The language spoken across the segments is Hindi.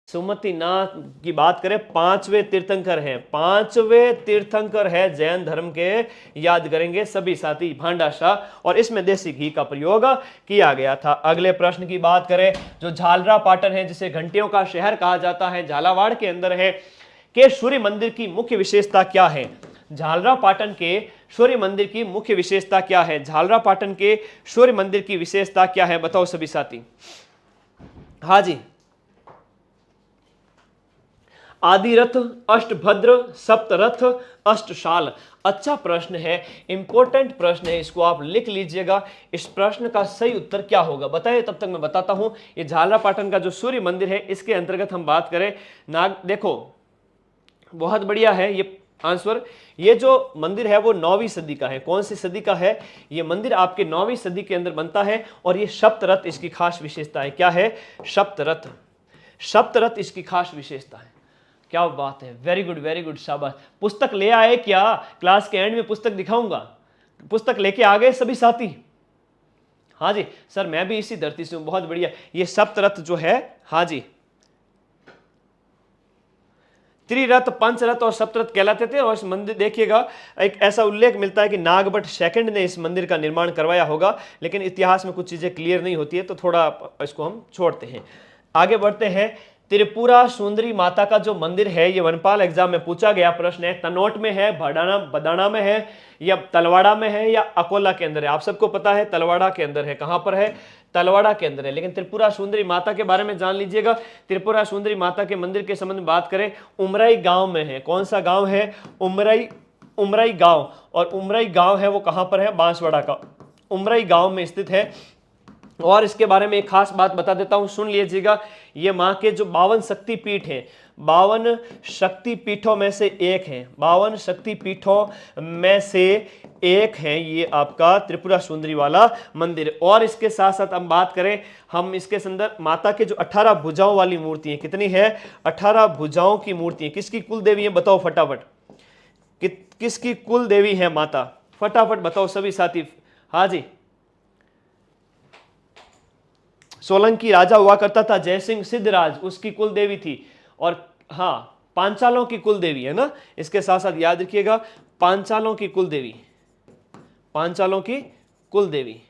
सुमतिनाथ की बात करें, पांचवें तीर्थंकर हैं, पांचवें तीर्थंकर है जैन धर्म के, याद करेंगे सभी साथी, भांडा शाह, और इसमें देसी घी का प्रयोग किया गया था। अगले प्रश्न की बात करें, जो झालरा पाटन है जिसे घंटियों का शहर कहा जाता है, झालावाड़ के अंदर है, के सूर्य मंदिर की मुख्य विशेषता क्या है? झालरा पाटन के सूर्य मंदिर की मुख्य विशेषता क्या है? झालरा पाटन के सूर्य मंदिर की विशेषता क्या है? बताओ सभी साथी। हाँ जी, आदिरथ, अष्टभद्र, सप्तरथ, अष्टशाल। अच्छा प्रश्न है, इंपॉर्टेंट प्रश्न है, इसको आप लिख लीजिएगा। इस प्रश्न का सही उत्तर क्या होगा बताइए, तब तक मैं बताता हूं। ये झालरा पाटन का जो सूर्य मंदिर है, इसके अंतर्गत हम बात करें, देखो बहुत बढ़िया है ये आंसर। ये जो मंदिर है वो 9वीं सदी का है। कौन सी सदी का है? ये मंदिर आपके 9वीं सदी के अंदर बनता है, और ये सप्तरथ इसकी खास विशेषता है। क्या है? सप्तरथ। सप्तरथ इसकी खास विशेषता है। क्या बात है, वेरी गुड, शाबाश। पुस्तक ले आए क्या? क्लास के एंड में पुस्तक दिखाऊंगा। पुस्तक लेके आ गए सभी साथी? हाँ जी सर, मैं भी इसी धरती से हूं। बहुत बढ़िया। ये सप्तरथ जो है, हाँ जी, त्रिरथ, पंचरथ और सप्तरथ कहलाते थे। और इस मंदिर देखिएगा, एक ऐसा उल्लेख मिलता है कि नागभट्ट सेकंड ने इस मंदिर का निर्माण करवाया होगा, लेकिन इतिहास में कुछ चीजें क्लियर नहीं होती है, तो थोड़ा इसको हम छोड़ते हैं। आगे बढ़ते हैं। त्रिपुरा सुंदरी माता का जो मंदिर है, ये वनपाल एग्जाम में पूछा गया प्रश्न है। तनोट में है, बदाना में है, या तलवाड़ा में है, या अकोला के अंदर है? आप सबको पता है तलवाड़ा के अंदर है। कहां पर है? तलवाड़ा के अंदर है। लेकिन त्रिपुरा सुंदरी माता के बारे में जान लीजिएगा। त्रिपुरा सुंदरी माता के मंदिर के संबंध में बात करें, उमराई गांव में है। कौन सा गांव है? उमराई गांव। और उमराई गांव है वो कहां पर है? बांसवाड़ा का उमराई गांव में स्थित है। और इसके बारे में एक खास बात बता देता हूं, सुन लीजिएगा। ये मां के जो 52 शक्तिपीठ हैं, 52 शक्तिपीठों में से एक है। 52 शक्तिपीठों में से एक है ये आपका त्रिपुरा सुंदरी वाला मंदिर। और इसके साथ साथ हम बात करें, हम इसके अंदर माता के जो 18 भुजाओं वाली मूर्ति है, कितनी है? 18 भुजाओं की मूर्ति है। किसकी कुल देवी है? बताओ फटाफट। किसकी कुल देवी है माता? फटाफट बताओ सभी साथी। हाँ जी, सोलंकी राजा हुआ करता था जयसिंह सिद्धराज, उसकी कुल देवी थी। और हाँ, पांचालों की कुल देवी है ना। इसके साथ साथ याद रखिएगा, पांचालों की कुल देवी, पांचालों की कुल देवी।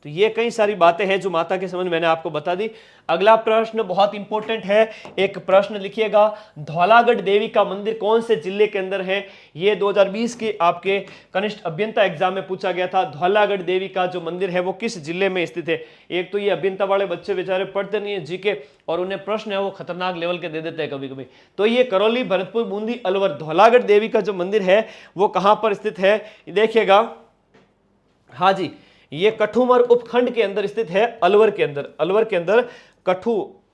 तो ये कई सारी बातें हैं जो माता के संबंध मैंने आपको बता दी। अगला प्रश्न बहुत इंपॉर्टेंट है, एक प्रश्न लिखिएगा। धौलागढ़ देवी का मंदिर कौन से जिले के अंदर है? ये 2020 के आपके कनिष्ठ अभियंता एग्जाम में पूछा गया था। धौलागढ़ देवी का जो मंदिर है वो किस जिले में स्थित है? एक तो ये अभियंता वाले बच्चे बेचारे पढ़ते नहीं है जीके, और उन्हें प्रश्न है वो खतरनाक लेवल के दे देते हैं कभी कभी। तो ये करौली, भरतपुर, बूंदी, अलवर, धौलागढ़ देवी का जो मंदिर है वो कहां पर स्थित है? देखिएगा, हाँ जी, ये कठुमर उपखंड के अंदर स्थित है, अलवर के अंदर। अलवर के अंदर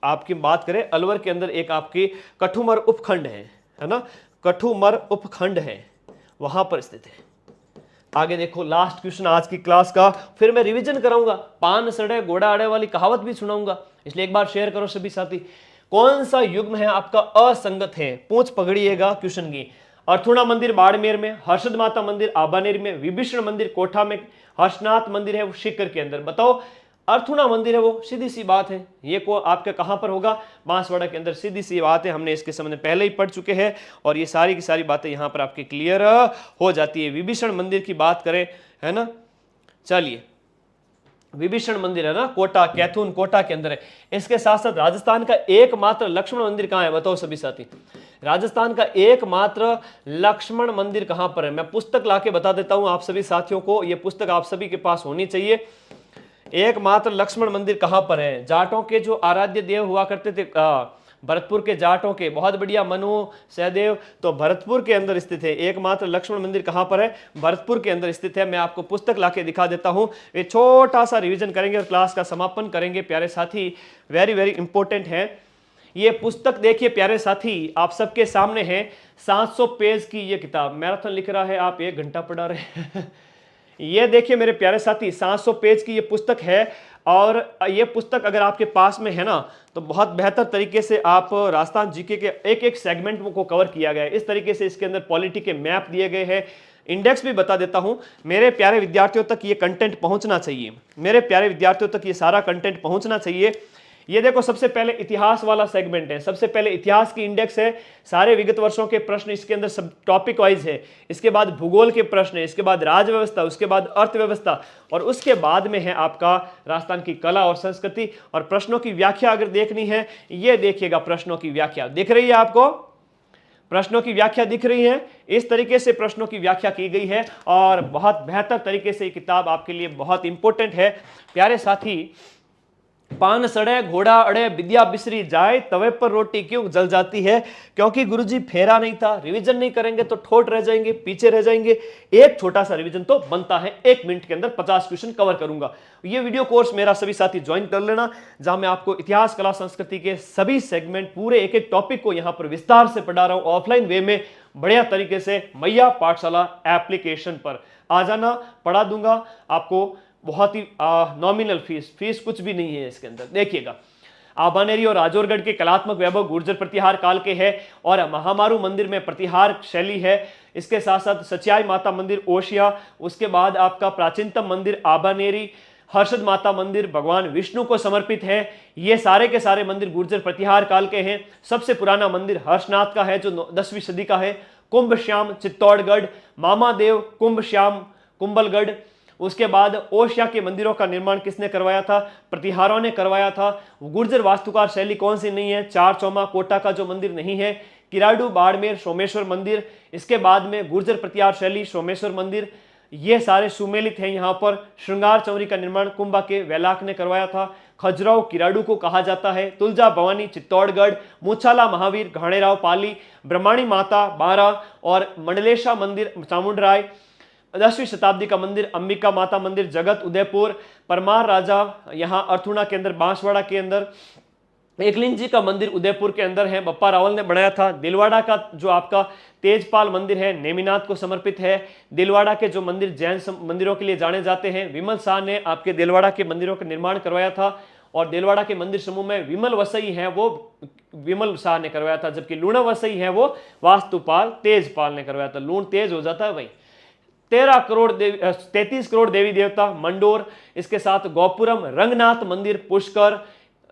आपकी बात करें, अलवर के अंदर एक आपकी कठुमर उपखंड है ना, कठुमर उपखंड है, वहां पर स्थित है। आगे देखो, लास्ट क्वेश्चन आज की क्लास का, फिर मैं रिवीजन कराऊंगा। पान सड़े घोड़ा अड़े वाली कहावत भी सुनाऊंगा, इसलिए एक बार शेयर करो सभी साथी। कौन सा युग्म है आपका असंगत है? पूछ पकड़िएगा क्वेश्चन की। अर्थुणा मंदिर बाड़मेर में, हर्षद माता मंदिर आबानेर में, विभीषण मंदिर कोठा में, हर्षनाथ मंदिर है वो सीकर के अंदर। बताओ, अर्थुणा मंदिर है वो, सीधी सी बात है, ये को आपके कहां पर होगा? बांसवाड़ा के अंदर। सीधी सी बात है, हमने इसके संबंध में पहले ही पढ़ चुके हैं, और ये सारी की सारी बातें यहां पर आपकी क्लियर हो जाती है। विभीषण मंदिर की बात करें, है ना, चलिए, विभीषण मंदिर है ना, कोटा, कैथून कोटा के अंदर है। इसके साथ साथ राजस्थान का एकमात्र लक्ष्मण मंदिर कहां है? बताओ सभी साथी। राजस्थान का एकमात्र लक्ष्मण मंदिर कहां पर है? मैं पुस्तक लाके बता देता हूं आप सभी साथियों को, यह पुस्तक आप सभी के पास होनी चाहिए। एकमात्र लक्ष्मण मंदिर कहां पर है? जाटों के जो आराध्य देव हुआ करते थे, भरतपुर के जाटों के, बहुत बढ़िया, मनु सहदेव, तो भरतपुर के अंदर स्थित है। एकमात्र लक्ष्मण मंदिर कहां पर है? भरतपुर के अंदर स्थित है। मैं आपको पुस्तक लाके दिखा देता हूं। ये छोटा सा रिवीजन करेंगे और क्लास का समापन करेंगे प्यारे साथी। वेरी वेरी इंपॉर्टेंट है ये पुस्तक। देखिए प्यारे साथी, आप सबके सामने है 700 पेज की ये किताब। मैराथन लिख रहा है, आप 1 घंटा पढ़ा रहे हैं। ये देखिए मेरे प्यारे साथी, 700 पेज की ये पुस्तक है। और ये पुस्तक अगर आपके पास में है ना, तो बहुत बेहतर तरीके से आप राजस्थान जीके के एक एक सेगमेंट को कवर किया गया है। इस तरीके से इसके अंदर पॉलिटी के मैप दिए गए हैं, इंडेक्स भी बता देता हूं। मेरे प्यारे विद्यार्थियों तक ये कंटेंट पहुंचना चाहिए, मेरे प्यारे विद्यार्थियों तक ये सारा कंटेंट पहुंचना चाहिए। ये देखो सबसे पहले इतिहास वाला सेगमेंट है, सबसे पहले इतिहास की इंडेक्स है, सारे विगत वर्षों के प्रश्न इसके अंदर सब टॉपिक वाइज है। इसके बाद भूगोल के प्रश्न है, इसके बाद राज व्यवस्था, उसके बाद अर्थव्यवस्था, और उसके बाद में है आपका राजस्थान की कला और संस्कृति। और प्रश्नों की व्याख्या अगर देखनी है, ये देखिएगा प्रश्नों की व्याख्या दिख रही है आपको, प्रश्नों की व्याख्या दिख रही है, इस तरीके से प्रश्नों की व्याख्या की गई है और बहुत बेहतर तरीके से ये किताब आपके लिए बहुत इंपॉर्टेंट है। प्यारे साथी, पान सड़े घोड़ा अड़े विद्या बिसरी जाए, तवे पर रोटी क्यों जल जाती है? क्योंकि गुरुजी फेरा नहीं था। रिवीजन नहीं करेंगे तो ठोट रह जाएंगे, पीछे रह जाएंगे। एक छोटा सा रिवीजन तो बनता है, 1 मिनट के अंदर 50 क्वेश्चन कवर करूंगा। ये वीडियो कोर्स मेरा सभी साथी ज्वाइन कर लेना, जहां मैं आपको इतिहास कला संस्कृति के सभी सेगमेंट पूरे एक एक टॉपिक को यहां पर विस्तार से पढ़ा रहा हूं, ऑफलाइन वे में बढ़िया तरीके से। मैया पाठशाला एप्लीकेशन पर आ जाना, पढ़ा दूंगा आपको। बहुत ही नॉमिनल फीस कुछ भी नहीं है इसके अंदर। देखिएगा, आबानेरी और राजौरगढ़ के कलात्मक वैभव गुर्जर प्रतिहार काल के हैं और महामारू मंदिर में प्रतिहार शैली है। इसके साथ साथ सचियाई माता मंदिर ओशिया, उसके बाद आपका प्राचीनतम मंदिर आबानेरी, हर्षद माता मंदिर भगवान विष्णु को समर्पित है। ये सारे के सारे मंदिर गुर्जर प्रतिहार काल के हैं। सबसे पुराना मंदिर हर्षनाथ का है जो 10वीं सदी का है। कुंभ श्याम चित्तौड़गढ़, मामादेव कुंभ श्याम कुंभलगढ़। उसके बाद ओशिया के मंदिरों का निर्माण किसने करवाया था? प्रतिहारों ने करवाया था। गुर्जर वास्तुकार शैली कौन सी नहीं है? चार चौमा कोटा का जो मंदिर नहीं है, किराडू बाड़मेर सोमेश्वर मंदिर। इसके बाद में गुर्जर प्रतिहार शैली सोमेश्वर मंदिर, ये सारे सुमेलित हैं। यहाँ पर श्रृंगार चौरी का निर्माण कुंभा के वैलाक ने करवाया था। खजुराहो किराडू को कहा जाता है। तुलजा भवानी चित्तौड़गढ़, मूछाला महावीर घाणेराव पाली, ब्रह्माणी माता बारा और मंडलेशा मंदिर चामुंडराय। 10वीं शताब्दी का मंदिर अंबिका माता मंदिर जगत उदयपुर। परमार राजा यहाँ अर्थुणा के अंदर बांसवाड़ा के अंदर। एकलिंग जी का मंदिर उदयपुर के अंदर है, बप्पा रावल ने बनाया था। दिलवाड़ा का जो आपका तेजपाल मंदिर है नेमिनाथ को समर्पित है। दिलवाड़ा के जो मंदिर जैन मंदिरों के लिए जाने जाते हैं, विमल शाह ने आपके दिलवाड़ा के मंदिरों का निर्माण करवाया था। और दिलवाड़ा के मंदिर समूह में विमल वसई है, वो विमल शाह ने करवाया था, जबकि लूणा वसई है वो वास्तुपाल तेजपाल ने करवाया था। लूण तेज हो जाता है भाई। 33 करोड़ देवी देवता मंडोर। इसके साथ गोपुरम, रंगनाथ मंदिर पुष्कर,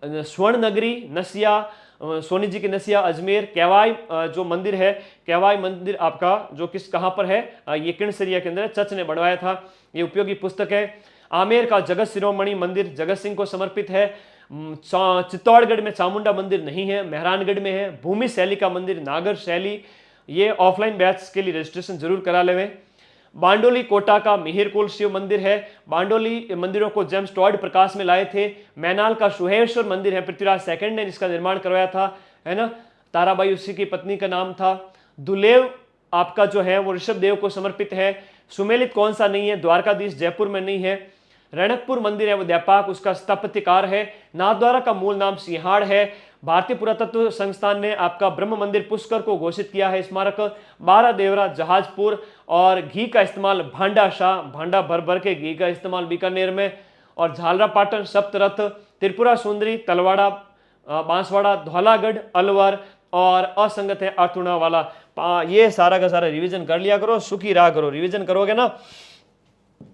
स्वर्ण नगरी नसिया, सोनी जी की नसिया अजमेर। केवाई जो मंदिर है, केवाई मंदिर आपका जो कहाँ पर है, ये किणसरिया के अंदर चच ने बनवाया था। ये उपयोगी पुस्तक है। आमेर का जगत शिरोमणि मंदिर जगत सिंह को समर्पित है। चित्तौड़गढ़ में चामुंडा मंदिर नहीं है, मेहरानगढ़ में है। भूमि शैली का मंदिर नागर शैली, ये ऑफलाइन बैच के लिए रजिस्ट्रेशन जरूर करा लेवें। बांडोली कोटा का मिहिरकुल शिव मंदिर है। बांडोली मंदिरों को जेम्स टॉड प्रकाश में लाए थे। मैनाल का सुहेश्वर मंदिर है, पृथ्वीराज सेकंड ने इसका निर्माण करवाया था, है ना। ताराबाई उसी की पत्नी का नाम था। दुलेव आपका जो है वो ऋषभ देव को समर्पित है। सुमेलित कौन सा नहीं है? द्वारकाधीश जयपुर में नहीं है। रणकपुर मंदिर है वो व्यापक, उसका स्थापत्यकार है। नाथद्वारा का मूल नाम सिंहाड़ है। भारतीय पुरातत्व संस्थान ने आपका ब्रह्म मंदिर पुष्कर को घोषित किया है स्मारक। 12 देवरा जहाजपुर। और घी का इस्तेमाल भांडा शाह, भांडा भर भर के घी का इस्तेमाल बीकानेर में। और झालरा पाटन सप्तरथ, त्रिपुरा सुंदरी, तलवाड़ा, बांसवाड़ा, धौलागढ़, अलवर और असंगत है अर्थुणा वाला। ये सारा का सारा रिवीजन कर लिया करो, सुखी रहा करो। रिवीजन करोगे ना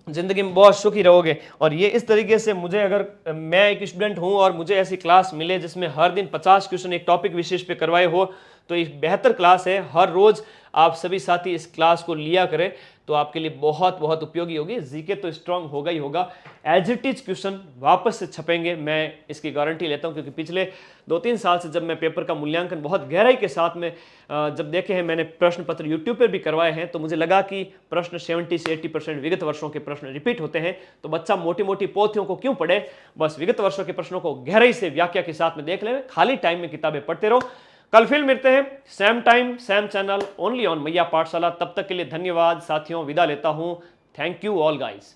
जिंदगी में बहुत सुखी रहोगे। और ये इस तरीके से मुझे, अगर मैं एक स्टूडेंट हूं और मुझे ऐसी क्लास मिले जिसमें हर दिन 50 क्वेश्चन एक टॉपिक विशेष पे करवाए हो, तो एक बेहतर क्लास है। हर रोज आप सभी साथी इस क्लास को लिया करें तो आपके लिए बहुत बहुत उपयोगी होगी। जीके तो स्ट्रांग होगा ही होगा। एज इट इज क्वेश्चन वापस से छपेंगे, मैं इसकी गारंटी लेता हूं, क्योंकि पिछले 2-3 साल से जब मैं पेपर का मूल्यांकन बहुत गहराई के साथ में जब देखे हैं, मैंने प्रश्न पत्र यूट्यूब पर भी करवाए हैं, तो मुझे लगा कि प्रश्न 70 से 80% विगत वर्षों के प्रश्न रिपीट होते हैं, तो बच्चा मोटी मोटी पोथियों को क्यों पढ़े, बस विगत वर्षों के प्रश्नों को गहराई से व्याख्या के साथ में देख ले। खाली टाइम में किताबें पढ़ते रहो। कल फिर मिलते हैं, same time same channel, only on मैया पाठशाला। तब तक के लिए धन्यवाद साथियों, विदा लेता हूं। Thank you all guys.